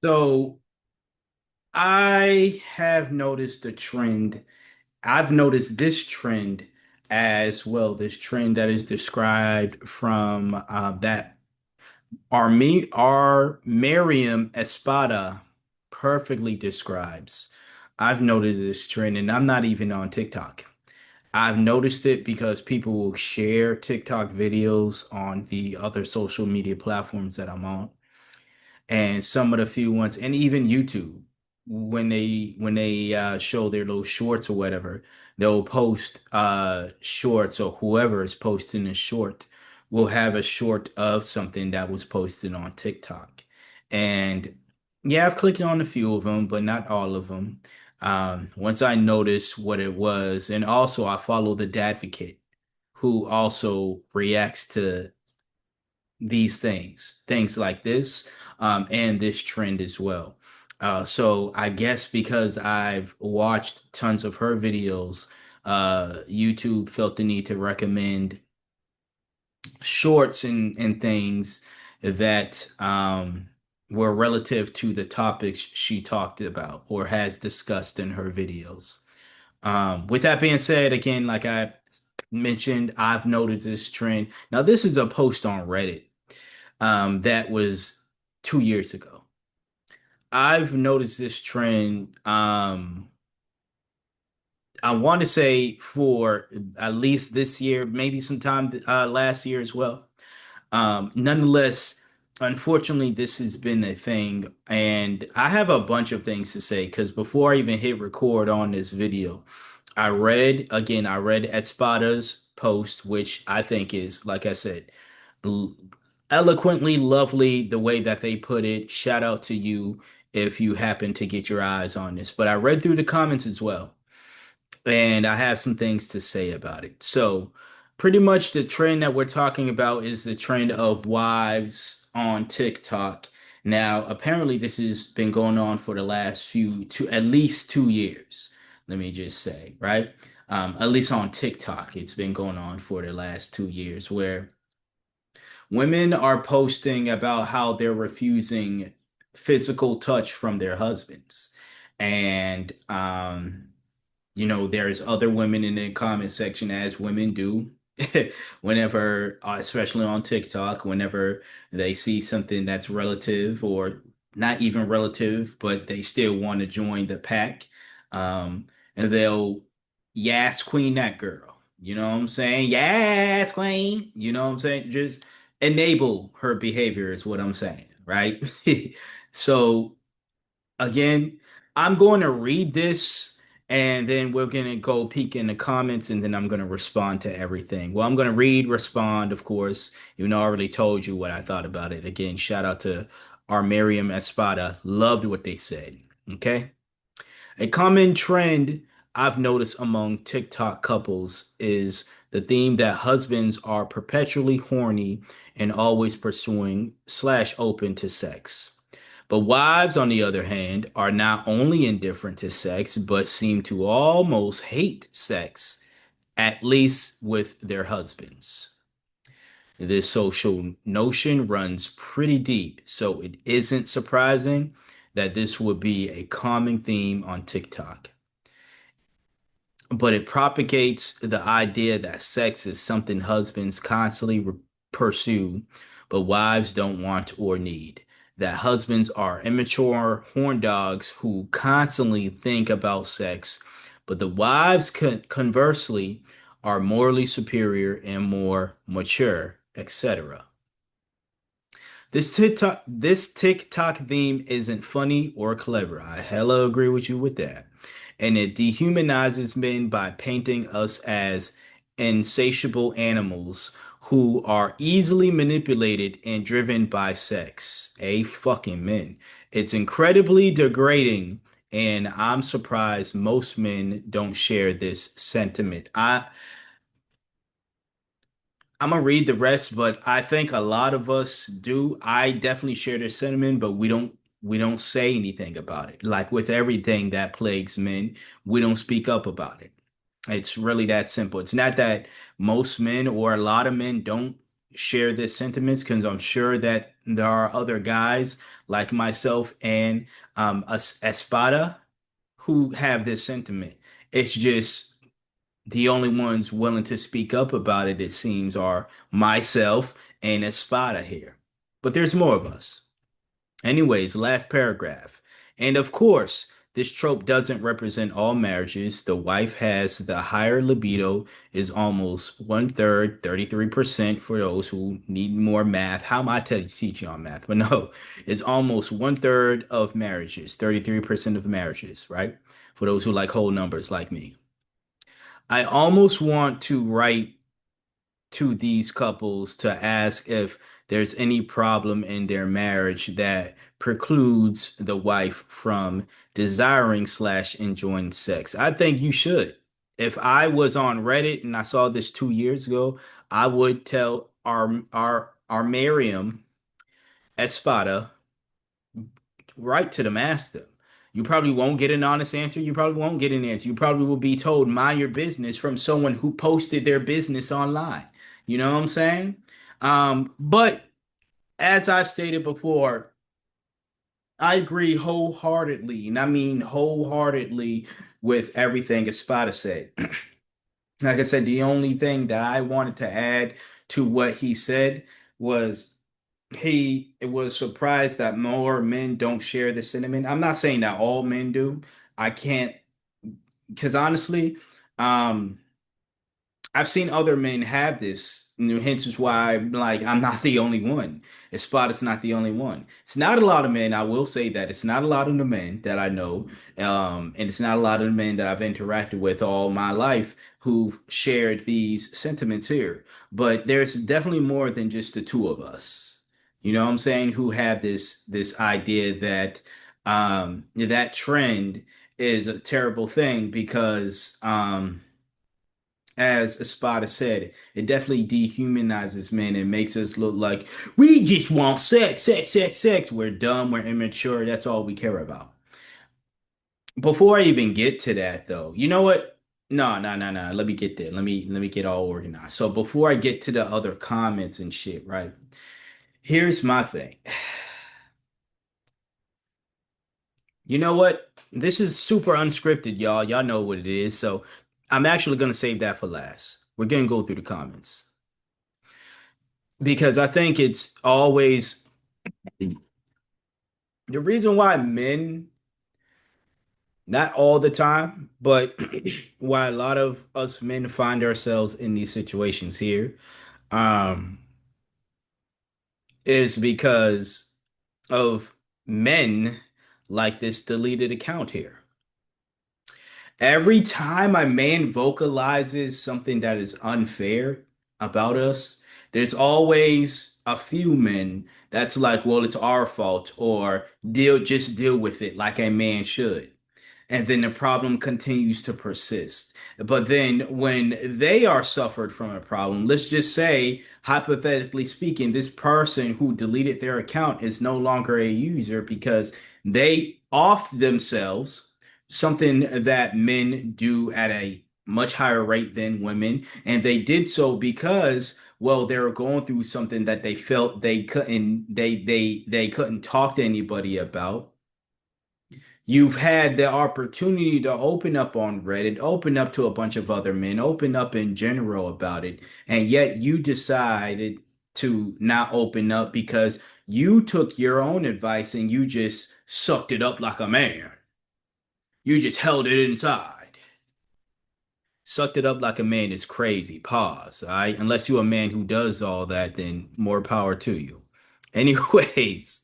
So I have noticed a trend. I've noticed this trend as well. This trend that is described from that our Merriam Espada perfectly describes. I've noticed this trend, and I'm not even on TikTok. I've noticed it because people will share TikTok videos on the other social media platforms that I'm on, and some of the few ones, and even YouTube, when they show their little shorts or whatever, they'll post shorts, or whoever is posting a short will have a short of something that was posted on TikTok. And yeah, I've clicked on a few of them, but not all of them. Once I noticed what it was, and also I follow the Dadvocate, who also reacts to these things like this, and this trend as well. So I guess because I've watched tons of her videos, YouTube felt the need to recommend shorts and things that were relative to the topics she talked about or has discussed in her videos. With that being said, again, like I've mentioned, I've noticed this trend. Now, this is a post on Reddit that was 2 years ago. I've noticed this trend. I want to say for at least this year, maybe sometime last year as well. Nonetheless, unfortunately, this has been a thing, and I have a bunch of things to say because before I even hit record on this video, I read Etspada's post, which I think is, like I said, l- eloquently lovely the way that they put it. Shout out to you if you happen to get your eyes on this. But I read through the comments as well, and I have some things to say about it. So, pretty much the trend that we're talking about is the trend of wives on TikTok. Now, apparently, this has been going on for the last at least 2 years. Let me just say, right? At least on TikTok, it's been going on for the last 2 years, where women are posting about how they're refusing physical touch from their husbands. And there's other women in the comment section, as women do, whenever, especially on TikTok, whenever they see something that's relative or not even relative, but they still want to join the pack. And they'll, yes, queen, that girl. You know what I'm saying? Yes, queen. You know what I'm saying? Just enable her behavior is what I'm saying, right? So, again, I'm going to read this, and then we're going to go peek in the comments, and then I'm going to respond to everything. Well, I'm going to read, respond, of course, even though I already told you what I thought about it. Again, shout out to our Miriam Espada. Loved what they said. Okay. A common trend I've noticed among TikTok couples is the theme that husbands are perpetually horny and always pursuing slash open to sex. But wives, on the other hand, are not only indifferent to sex, but seem to almost hate sex, at least with their husbands. This social notion runs pretty deep, so it isn't surprising that this would be a common theme on TikTok. But it propagates the idea that sex is something husbands constantly pursue, but wives don't want or need. That husbands are immature horn dogs who constantly think about sex, but the wives, conversely, are morally superior and more mature, etc. This TikTok theme isn't funny or clever. I hella agree with you with that. And it dehumanizes men by painting us as insatiable animals who are easily manipulated and driven by sex. A fucking men. It's incredibly degrading, and I'm surprised most men don't share this sentiment. I'm gonna read the rest, but I think a lot of us do. I definitely share this sentiment, but we don't say anything about it. Like with everything that plagues men, we don't speak up about it. It's really that simple. It's not that most men or a lot of men don't share this sentiments, because I'm sure that there are other guys like myself and Espada who have this sentiment. It's just the only ones willing to speak up about it, it seems, are myself and Espada here. But there's more of us. Anyways, last paragraph. And of course, this trope doesn't represent all marriages. The wife has the higher libido, is almost one third, 33% for those who need more math. How am I teaching on math? But no, it's almost one third of marriages, 33% of marriages, right? For those who like whole numbers like me. I almost want to write to these couples to ask if there's any problem in their marriage that precludes the wife from desiring slash enjoying sex. I think you should. If I was on Reddit and I saw this 2 years ago, I would tell our Miriam Espada right to the master. You probably won't get an honest answer. You probably won't get an answer. You probably will be told, mind your business from someone who posted their business online. You know what I'm saying? But as I've stated before, I agree wholeheartedly, and I mean wholeheartedly with everything Espada said. Like I said, the only thing that I wanted to add to what he said was he was surprised that more men don't share the sentiment. I'm not saying that all men do. I can't, because honestly, um, I've seen other men have this. Hence is why like I'm not the only one. Spot is not the only one. It's not a lot of men. I will say that it's not a lot of the men that I know, and it's not a lot of the men that I've interacted with all my life who've shared these sentiments here. But there's definitely more than just the two of us. You know what I'm saying? Who have this idea that that trend is a terrible thing because as Espada said, it definitely dehumanizes men and makes us look like we just want sex, sex, sex, sex. We're dumb, we're immature. That's all we care about. Before I even get to that, though, you know what? No, no, no, no. Let me get there. Let me get all organized. So before I get to the other comments and shit, right? Here's my thing. You know what? This is super unscripted, y'all. Y'all know what it is. So I'm actually gonna save that for last. We're gonna go through the comments because I think it's always the reason why men, not all the time, but why a lot of us men find ourselves in these situations here, um, is because of men like this deleted account here. Every time a man vocalizes something that is unfair about us, there's always a few men that's like, well, it's our fault, or just deal with it like a man should. And then the problem continues to persist. But then when they are suffered from a problem, let's just say, hypothetically speaking, this person who deleted their account is no longer a user because they off themselves, something that men do at a much higher rate than women, and they did so because well they were going through something that they felt they couldn't talk to anybody about. You've had the opportunity to open up on Reddit, open up to a bunch of other men, open up in general about it, and yet you decided to not open up because you took your own advice and you just sucked it up like a man. You just held it inside. Sucked it up like a man is crazy. Pause. All right. Unless you're a man who does all that, then more power to you. Anyways,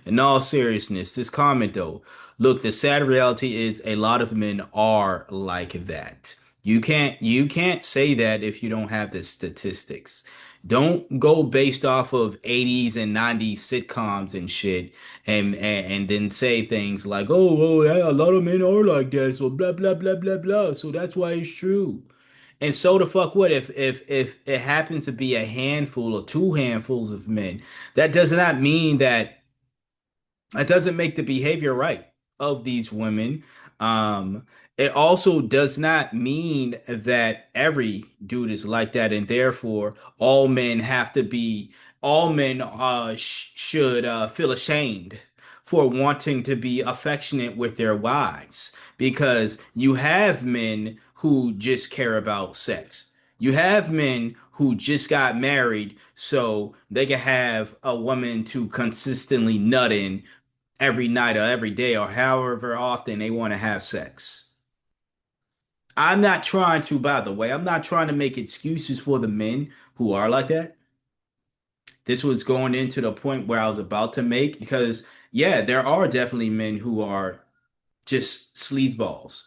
in all seriousness, this comment though, look, the sad reality is a lot of men are like that. You can't say that if you don't have the statistics. Don't go based off of 80s and 90s sitcoms and shit and then say things like, oh, yeah, a lot of men are like that, so blah blah blah blah blah. So that's why it's true. And so the fuck what if it happens to be a handful or two handfuls of men? That does not mean that doesn't make the behavior right of these women. Um, it also does not mean that every dude is like that, and therefore all men have to be. all men should feel ashamed for wanting to be affectionate with their wives because you have men who just care about sex. You have men who just got married so they can have a woman to consistently nut in every night or every day or however often they want to have sex. I'm not trying to, by the way, I'm not trying to make excuses for the men who are like that. This was going into the point where I was about to make because, yeah, there are definitely men who are just sleazeballs,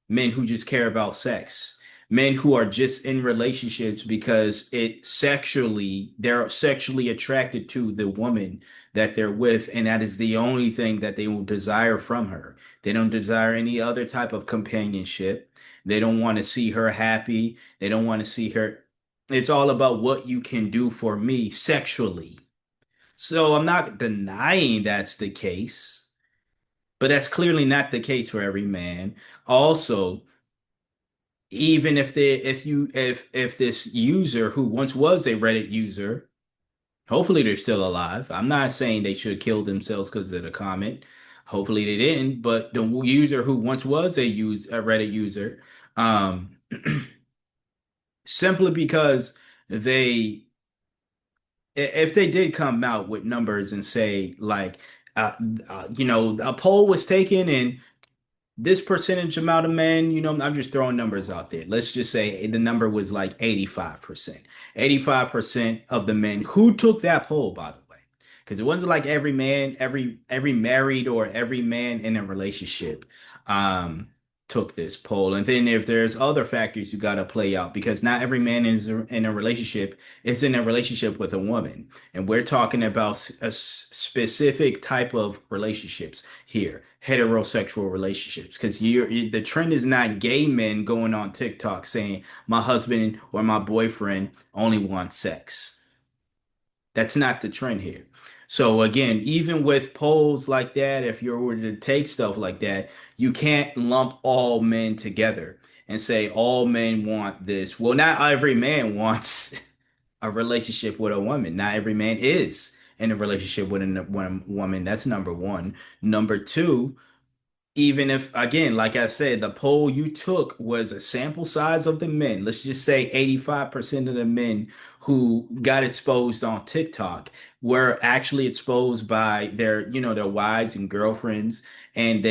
men who just care about sex, men who are just in relationships because they're sexually attracted to the woman that they're with, and that is the only thing that they will desire from her. They don't desire any other type of companionship. They don't want to see her happy. They don't want to see her. It's all about what you can do for me sexually. So I'm not denying that's the case. But that's clearly not the case for every man. Also, even if this user who once was a Reddit user, hopefully they're still alive. I'm not saying they should kill themselves because of the comment. Hopefully they didn't, but the user who once was a Reddit user, um, simply because they if they did come out with numbers and say like uh, a poll was taken and this percentage amount of men, I'm just throwing numbers out there. Let's just say the number was like 85%. 85% of the men who took that poll, by the way, because it wasn't like every man, every married or every man in a relationship um took this poll. And then if there's other factors you got to play out because not every man in a relationship is in a relationship with a woman. And we're talking about a specific type of relationships here, heterosexual relationships, because the trend is not gay men going on TikTok saying my husband or my boyfriend only wants sex. That's not the trend here. So again, even with polls like that, if you were to take stuff like that, you can't lump all men together and say all men want this. Well, not every man wants a relationship with a woman. Not every man is in a relationship with a woman. That's number one. Number two, even if, again, like I said, the poll you took was a sample size of the men. Let's just say 85% of the men who got exposed on TikTok were actually exposed by their wives and girlfriends. And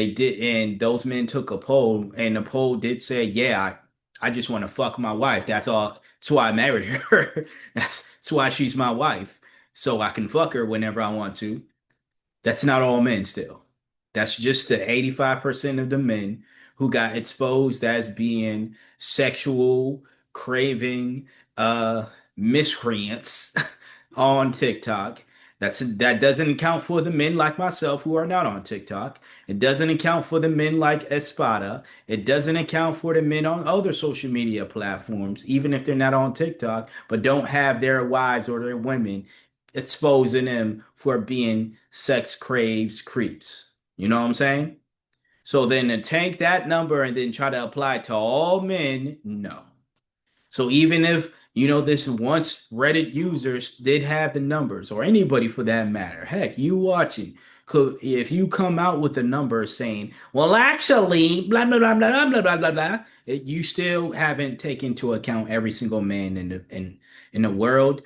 those men took a poll, and the poll did say, yeah, I just want to fuck my wife. That's all. That's why I married her. That's why she's my wife. So I can fuck her whenever I want to. That's not all men still. That's just the 85% of the men who got exposed as being sexual, craving, miscreants on TikTok. That doesn't account for the men like myself who are not on TikTok. It doesn't account for the men like Espada. It doesn't account for the men on other social media platforms, even if they're not on TikTok, but don't have their wives or their women exposing them for being sex craves creeps. You know what I'm saying? So then to take that number and then try to apply it to all men, no. So even if, this once Reddit users did have the numbers, or anybody for that matter, heck, you watching, if you come out with a number saying, well, actually, blah, blah, blah, blah, blah, blah, blah, blah, you still haven't taken into account every single man in the world.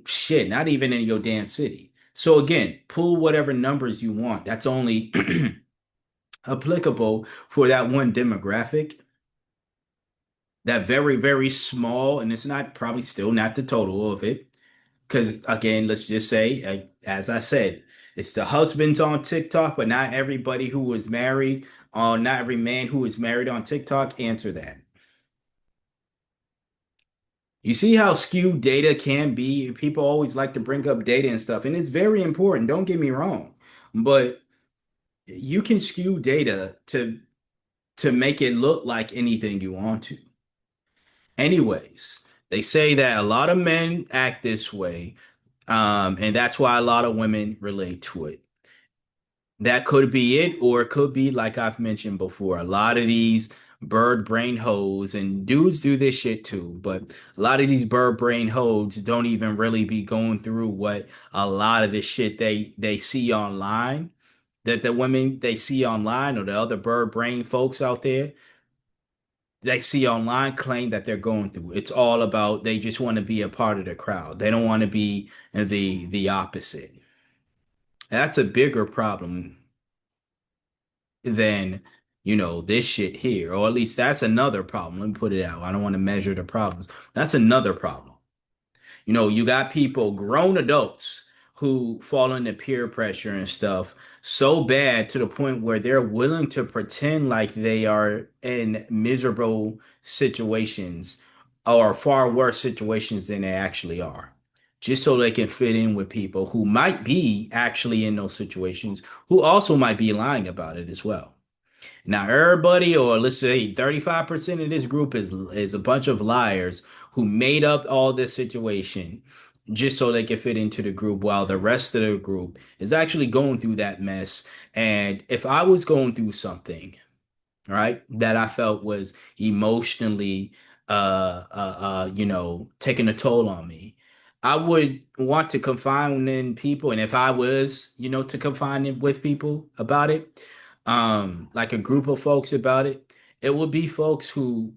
Shit, not even in your damn city. So again, pull whatever numbers you want. That's only applicable for that one demographic, that very, very small, and it's not probably still not the total of it. Because again, let's just say, as I said, it's the husbands on TikTok, but not everybody who is married, not every man who is married on TikTok answer that. You see how skewed data can be? People always like to bring up data and stuff, and it's very important, don't get me wrong. But you can skew data to make it look like anything you want to. Anyways, they say that a lot of men act this way, and that's why a lot of women relate to it. That could be it, or it could be like I've mentioned before. A lot of these bird brain hoes, and dudes do this shit too, but a lot of these bird brain hoes don't even really be going through what a lot of the shit they see online, that the women they see online or the other bird brain folks out there they see online claim that they're going through. It's all about they just want to be a part of the crowd. They don't want to be the opposite. That's a bigger problem than, this shit here, or at least that's another problem. Let me put it out. I don't want to measure the problems. That's another problem. You got people, grown adults, who fall into peer pressure and stuff so bad to the point where they're willing to pretend like they are in miserable situations or far worse situations than they actually are, just so they can fit in with people who might be actually in those situations, who also might be lying about it as well. Now, everybody, or let's say 35% of this group is a bunch of liars who made up all this situation just so they can fit into the group, while the rest of the group is actually going through that mess. And if I was going through something, right, that I felt was emotionally taking a toll on me, I would want to confine in people. And if I was, to confine it with people about it, like a group of folks about it, it would be folks who,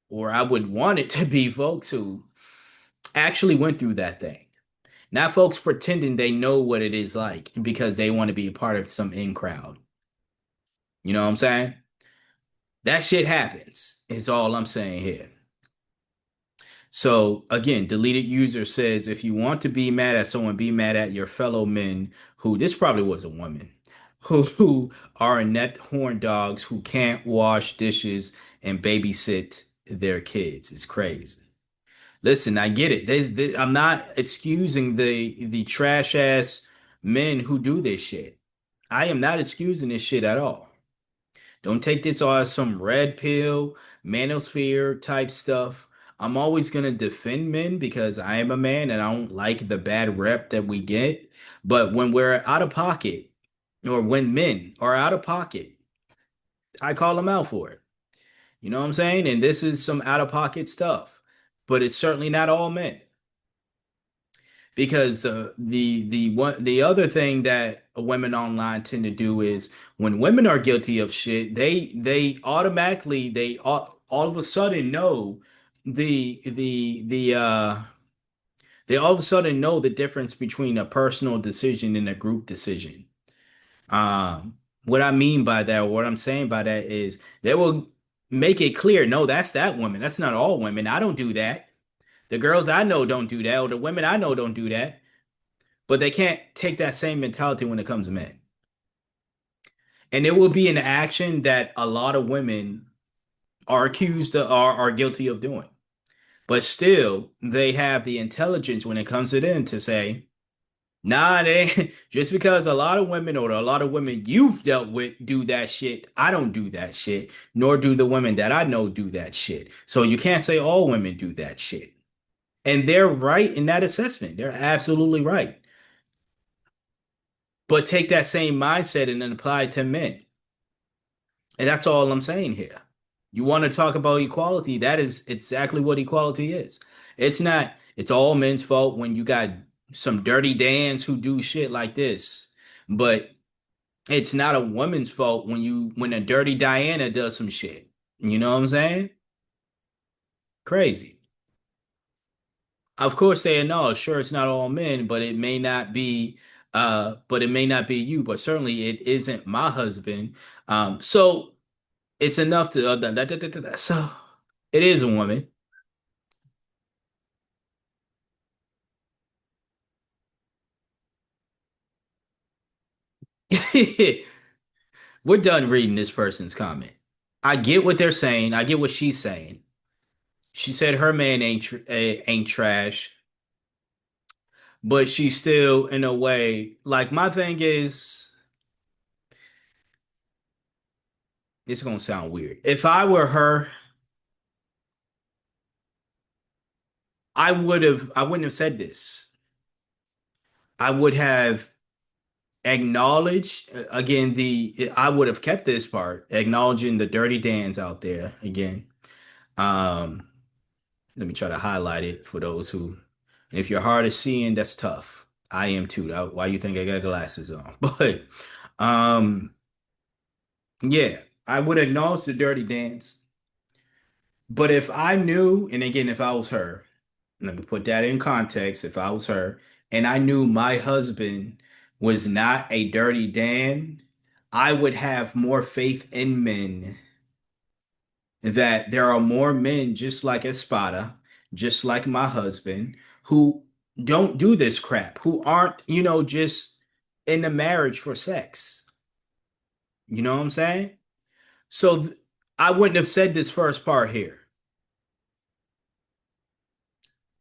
or I would want it to be folks who actually went through that thing. Not folks pretending they know what it is like because they want to be a part of some in crowd. You know what I'm saying? That shit happens, is all I'm saying here. So again, deleted user says if you want to be mad at someone, be mad at your fellow men who, this probably was a woman, who are inept horn dogs who can't wash dishes and babysit their kids. It's crazy. Listen, I get it. I'm not excusing the trash ass men who do this shit. I am not excusing this shit at all. Don't take this all as some red pill, manosphere type stuff. I'm always going to defend men because I am a man and I don't like the bad rep that we get. But when we're out of pocket, or when men are out of pocket, I call them out for it. You know what I'm saying? And this is some out of pocket stuff, but it's certainly not all men. Because the other thing that women online tend to do is when women are guilty of shit, they automatically all of a sudden know the they all of a sudden know the difference between a personal decision and a group decision. What I mean by that, or what I'm saying by that is they will make it clear, no, that's that woman. That's not all women. I don't do that. The girls I know don't do that, or the women I know don't do that. But they can't take that same mentality when it comes to men. And it will be an action that a lot of women are accused of, are guilty of doing. But still, they have the intelligence when it comes to them to say, nah, they just because a lot of women, or a lot of women you've dealt with do that shit, I don't do that shit, nor do the women that I know do that shit. So you can't say all women do that shit. And they're right in that assessment. They're absolutely right. But take that same mindset and then apply it to men. And that's all I'm saying here. You want to talk about equality? That is exactly what equality is. It's not, it's all men's fault when you got some dirty Dans who do shit like this. But it's not a woman's fault when a dirty Diana does some shit. You know what I'm saying? Crazy. Of course they know, sure it's not all men, but it may not be you, but certainly it isn't my husband. So it's enough to so it is a woman. We're done reading this person's comment. I get what they're saying. I get what she's saying. She said her man ain't trash, but she's still in a way like my thing is it's gonna sound weird. If I were her, I wouldn't have said this. I would have Acknowledge again the I would have kept this part, acknowledging the dirty Dans out there again. Um, Let me try to highlight it for those who, and if you're hard of seeing, that's tough. I am too. Why you think I got glasses on? But um, yeah, I would acknowledge the dirty dance. But if I knew, and again, if I was her, let me put that in context. If I was her, and I knew my husband was not a dirty Dan, I would have more faith in men that there are more men just like Espada, just like my husband, who don't do this crap, who aren't, just in the marriage for sex. You know what I'm saying? So I wouldn't have said this first part here.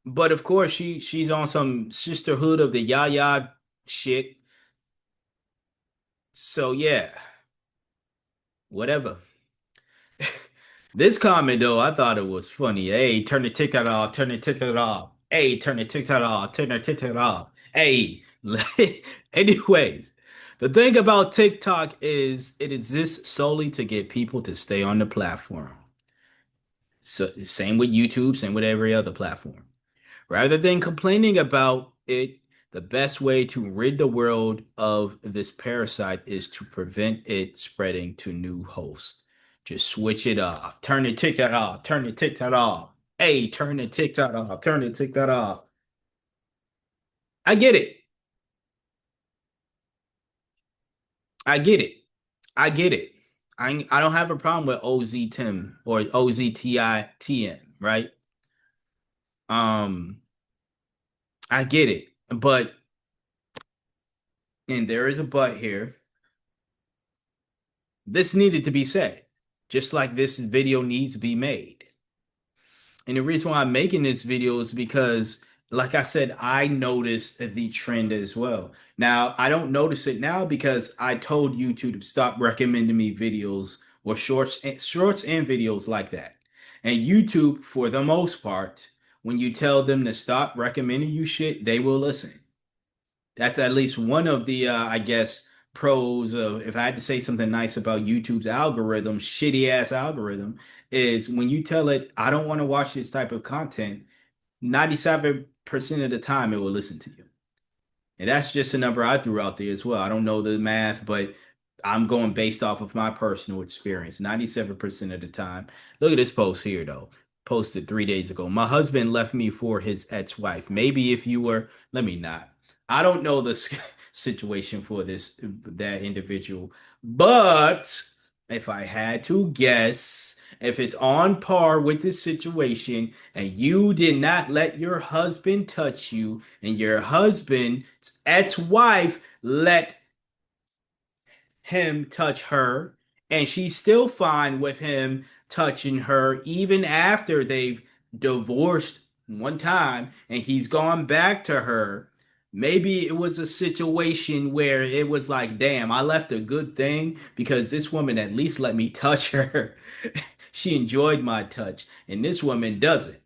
But of course she's on some sisterhood of the Yaya shit. So yeah, whatever. This comment though, I thought it was funny. Hey, turn the TikTok off, turn the TikTok off. Hey, turn the TikTok off, turn the TikTok off. Hey. Anyways, the thing about TikTok is it exists solely to get people to stay on the platform. So same with YouTube, same with every other platform. Rather than complaining about it, the best way to rid the world of this parasite is to prevent it spreading to new hosts. Just switch it off. Turn the TikTok off. Turn the TikTok off. Hey, turn the TikTok off. Turn the TikTok off. I get it. I get it. I get it. I don't have a problem with OZ Tim or OZTITM, right? Um, I get it. But, and there is a but here, this needed to be said, just like this video needs to be made. And the reason why I'm making this video is because, like I said, I noticed the trend as well. Now, I don't notice it now because I told YouTube to stop recommending me videos or shorts and videos like that. And YouTube, for the most part, when you tell them to stop recommending you shit, they will listen. That's at least one of the I guess pros of, if I had to say something nice about YouTube's algorithm, shitty ass algorithm, is when you tell it I don't want to watch this type of content, 97% of the time it will listen to you. And that's just a number I threw out there as well. I don't know the math, but I'm going based off of my personal experience. 97% of the time. Look at this post here, though. Posted 3 days ago. My husband left me for his ex-wife. Maybe if you were, let me not. I don't know the situation for that individual, but if I had to guess, if it's on par with this situation and you did not let your husband touch you and your husband's ex-wife let him touch her and she's still fine with him touching her even after they've divorced one time and he's gone back to her, maybe it was a situation where it was like, damn, I left a good thing because this woman at least let me touch her. She enjoyed my touch and this woman doesn't.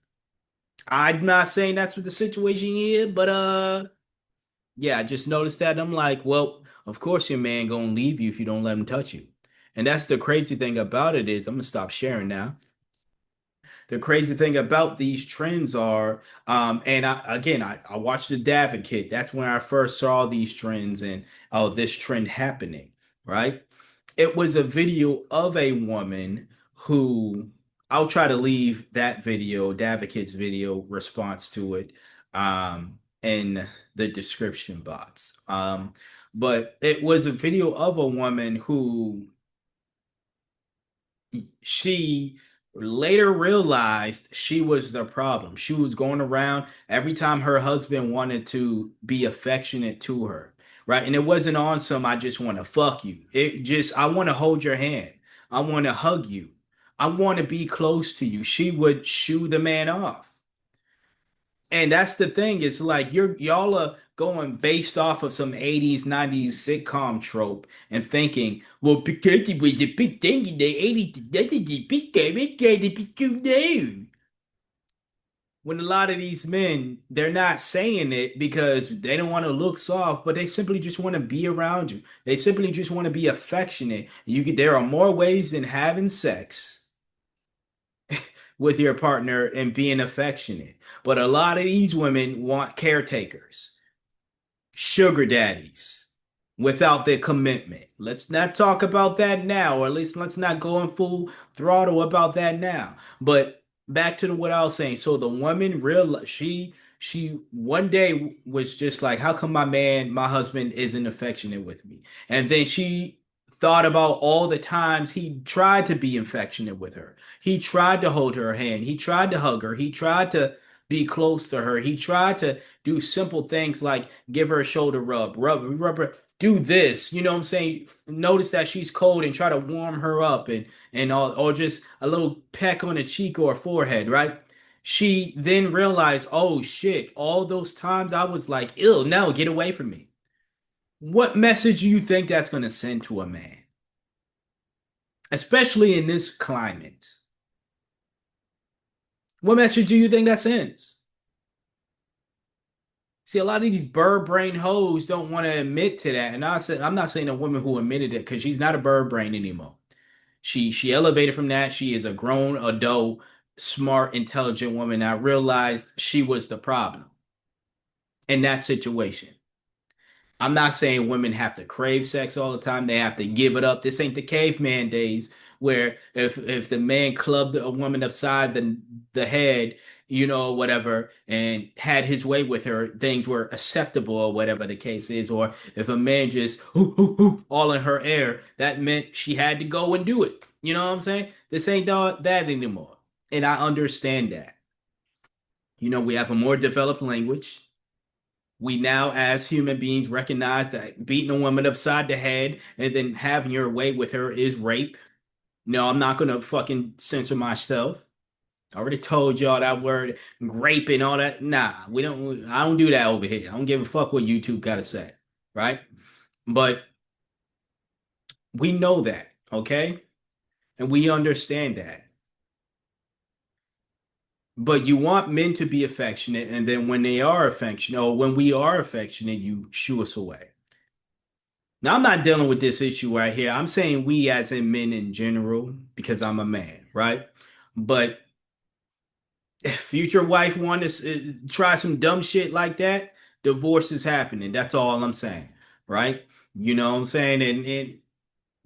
I'm not saying that's what the situation is, but yeah, I just noticed that. I'm like, well, of course your man gonna leave you if you don't let him touch you. And that's the crazy thing about it is, I'm gonna stop sharing now. The crazy thing about these trends are, and I watched the Davin. That's when I first saw these trends and oh, this trend happening, right? It was a video of a woman who, I'll try to leave that video, Davakit's video response to it, in the description box. But it was a video of a woman who she later realized she was the problem. She was going around every time her husband wanted to be affectionate to her, right? And it wasn't on some, I just want to fuck you. It just, I want to hold your hand. I want to hug you. I want to be close to you. She would shoo the man off. And that's the thing. It's like y'all are going based off of some 80s, 90s sitcom trope and thinking, well, because it was a big thing in the 80s, that's a big thing, it gotta be too new. when a lot of these men, they're not saying it because they don't want to look soft, but they simply just want to be around you. They simply just want to be affectionate. There are more ways than having sex with your partner and being affectionate. But a lot of these women want caretakers, sugar daddies without their commitment. Let's not talk about that now, or at least let's not go in full throttle about that now. But back to what I was saying. So the woman real she one day was just like, how come my husband isn't affectionate with me? And then she thought about all the times he tried to be affectionate with her. He tried to hold her hand. He tried to hug her. He tried to be close to her. He tried to do simple things like give her a shoulder rub her, do this. You know what I'm saying? Notice that she's cold and try to warm her up and all, or just a little peck on the cheek or forehead, right? She then realized, oh shit, all those times I was like, ill, no, get away from me. What message do you think that's going to send to a man, especially in this climate? What message do you think that sends? See, a lot of these bird brain hoes don't want to admit to that. And I'm not saying a woman who admitted it because she's not a bird brain anymore. She elevated from that. She is a grown adult, smart, intelligent woman. I realized she was the problem in that situation. I'm not saying women have to crave sex all the time. They have to give it up. This ain't the caveman days where if the man clubbed a woman upside the head, you know, whatever, and had his way with her, things were acceptable or whatever the case is. Or if a man just all in her air, that meant she had to go and do it. You know what I'm saying? This ain't that anymore. And I understand that. You know, we have a more developed language. We now, as human beings, recognize that beating a woman upside the head and then having your way with her is rape. No, I'm not gonna fucking censor myself. I already told y'all that word rape and all that. Nah, we don't. I don't do that over here. I don't give a fuck what YouTube gotta say, right? But we know that, okay, and we understand that. But you want men to be affectionate, and then when they are affectionate, or when we are affectionate, you shoo us away. Now, I'm not dealing with this issue right here. I'm saying we as in men in general, because I'm a man, right? But if future wife want to try some dumb shit like that, divorce is happening. That's all I'm saying, right? You know what I'm saying? And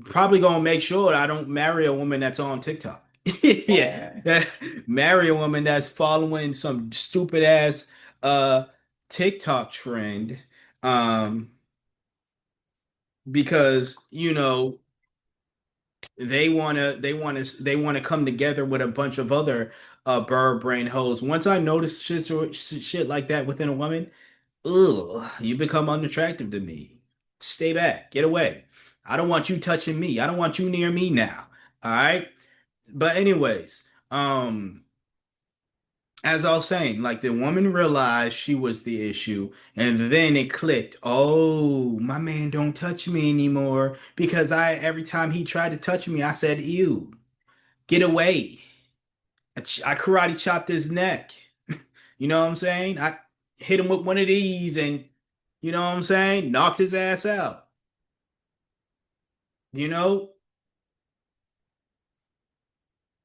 probably gonna make sure I don't marry a woman that's on TikTok. Yeah, Yeah. marry a woman that's following some stupid ass uh TikTok trend. Um, because you know they wanna come together with a bunch of other bird brain hoes. Once I notice shit like that within a woman, ugh, you become unattractive to me. Stay back, get away. I don't want you touching me. I don't want you near me now. All right. But anyways, as I was saying, like the woman realized she was the issue, and then it clicked. Oh, my man don't touch me anymore because I every time he tried to touch me, I said, "Ew, get away." I karate chopped his neck. You know what I'm saying? I hit him with one of these, and you know what I'm saying? Knocked his ass out. You know,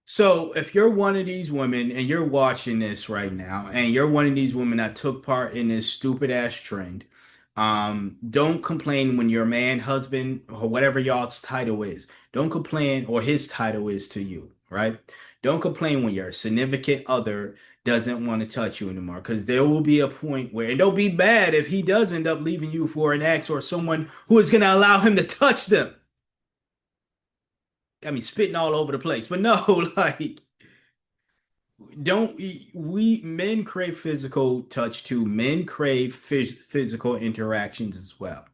so if you're one of these women and you're watching this right now, and you're one of these women that took part in this stupid ass trend, don't complain when your man, husband, or whatever y'all's title is. Don't complain, or his title is to you, right? Don't complain when your significant other doesn't want to touch you anymore, because there will be a point where, and don't be bad if he does end up leaving you for an ex or someone who is going to allow him to touch them. I mean, spitting all over the place, but no, like don't we men crave physical touch too? Men crave physical interactions as well.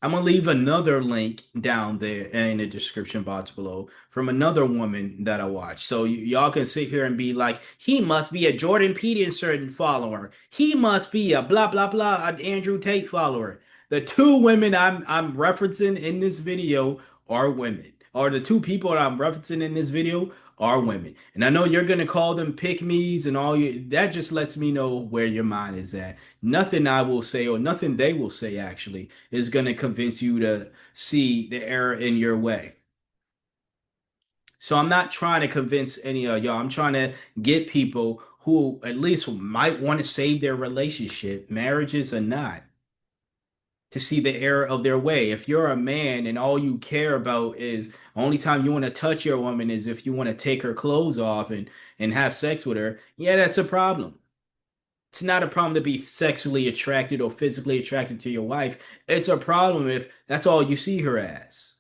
I'm gonna leave another link down there in the description box below from another woman that I watched. So y'all can sit here and be like, he must be a Jordan Peterson follower. He must be a blah blah blah Andrew Tate follower. The two women I'm referencing in this video are women. Or the two people that I'm referencing in this video are women. And I know you're gonna call them pick me's and all you that just lets me know where your mind is at. Nothing I will say or nothing they will say actually is gonna convince you to see the error in your way. So I'm not trying to convince any of y'all. I'm trying to get people who at least might want to save their relationship, marriages or not, to see the error of their way. If you're a man and all you care about is only time you want to touch your woman is if you want to take her clothes off and have sex with her, yeah, that's a problem. It's not a problem to be sexually attracted or physically attracted to your wife. It's a problem if that's all you see her as.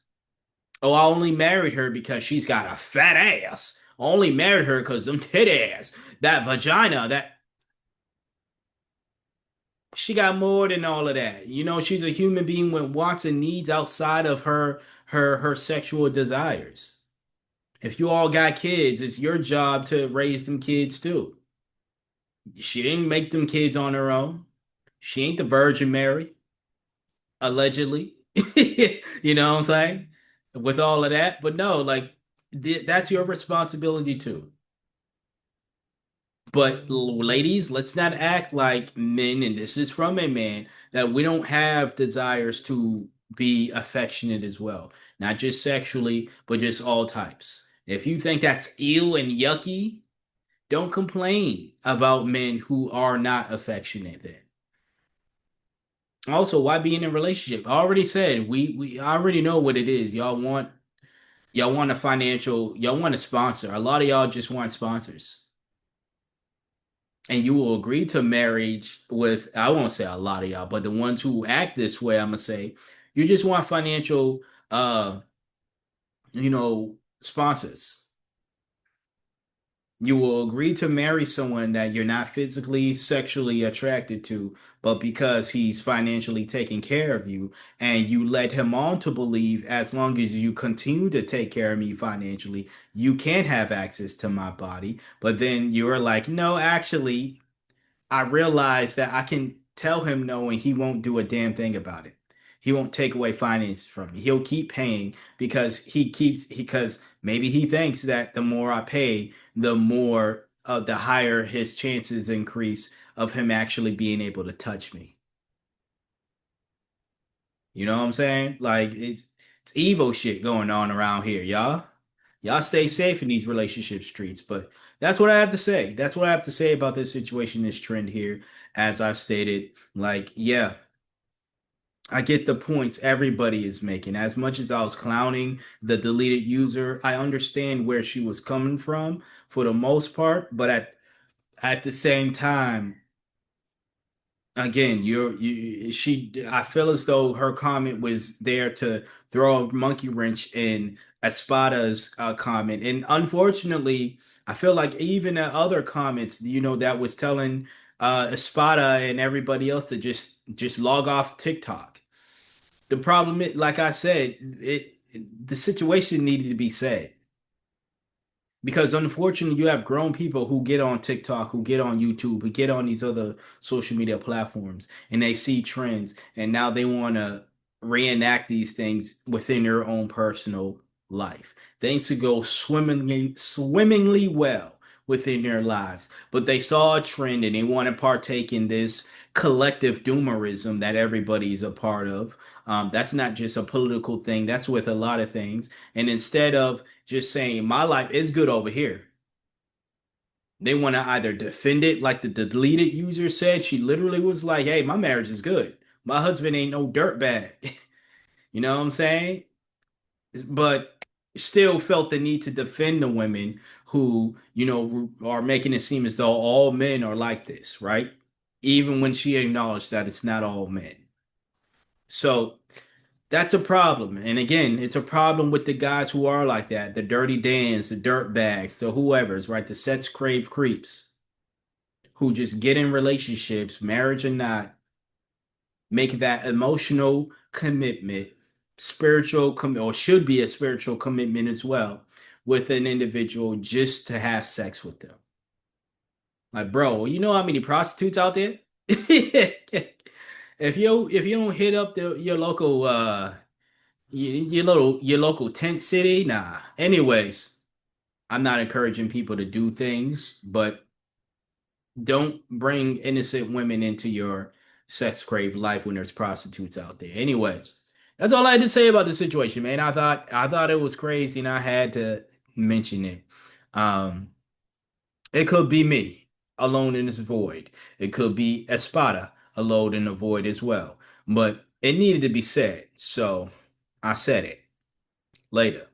Oh, I only married her because she's got a fat ass. I only married her because them titties, that vagina, that she got more than all of that. You know, she's a human being with wants and needs outside of her sexual desires. If you all got kids, it's your job to raise them kids too. She didn't make them kids on her own. She ain't the Virgin Mary, allegedly. You know what I'm saying? With all of that, but no, like that's your responsibility too. But ladies, let's not act like men, and this is from a man, that we don't have desires to be affectionate as well. Not just sexually, but just all types. If you think that's ill and yucky, don't complain about men who are not affectionate then. Also, why be in a relationship? I already said we already know what it is. Y'all want a financial, y'all want a sponsor. A lot of y'all just want sponsors. And you will agree to marriage with, I won't say a lot of y'all, but the ones who act this way, I'm gonna say, you just want financial sponsors. You will agree to marry someone that you're not physically, sexually attracted to, but because he's financially taking care of you, and you led him on to believe as long as you continue to take care of me financially, you can have access to my body. But then you're like, no, actually, I realize that I can tell him no and he won't do a damn thing about it. He won't take away finances from me. He'll keep paying because maybe he thinks that the more I pay, the more the higher his chances increase of him actually being able to touch me. You know what I'm saying? Like it's evil shit going on around here, y'all. Y'all stay safe in these relationship streets, but that's what I have to say. That's what I have to say about this situation, this trend here. As I've stated, like, yeah, I get the points everybody is making. As much as I was clowning the deleted user, I understand where she was coming from for the most part, but at the same time, again, I feel as though her comment was there to throw a monkey wrench in Espada's comment. And unfortunately, I feel like even the other comments, that was telling Espada and everybody else to just log off TikTok. The problem is, like I said, the situation needed to be said. Because unfortunately, you have grown people who get on TikTok, who get on YouTube, who get on these other social media platforms, and they see trends, and now they want to reenact these things within their own personal life. Things to go swimmingly well within their lives, but they saw a trend and they want to partake in this collective doomerism that everybody is a part of. That's not just a political thing. That's with a lot of things. And instead of just saying my life is good over here. They want to either defend it, like the deleted user said. She literally was like, "Hey, my marriage is good. My husband ain't no dirtbag." You know what I'm saying? But still felt the need to defend the women who, are making it seem as though all men are like this, right? Even when she acknowledged that it's not all men. So that's a problem. And again, it's a problem with the guys who are like that, the dirty Dans, the dirt bags, the whoever's, right? The sex crave creeps who just get in relationships, marriage or not, make that emotional commitment, or should be a spiritual commitment as well with an individual just to have sex with them. Like, bro, you know how many prostitutes out there? If you don't hit up your local your local tent city, nah. Anyways, I'm not encouraging people to do things, but don't bring innocent women into your sex crave life when there's prostitutes out there. Anyways, that's all I had to say about the situation, man. I thought it was crazy and I had to mention it. Um, it could be me alone in this void. It could be Espada alone in the void as well. But it needed to be said. So I said it. Later.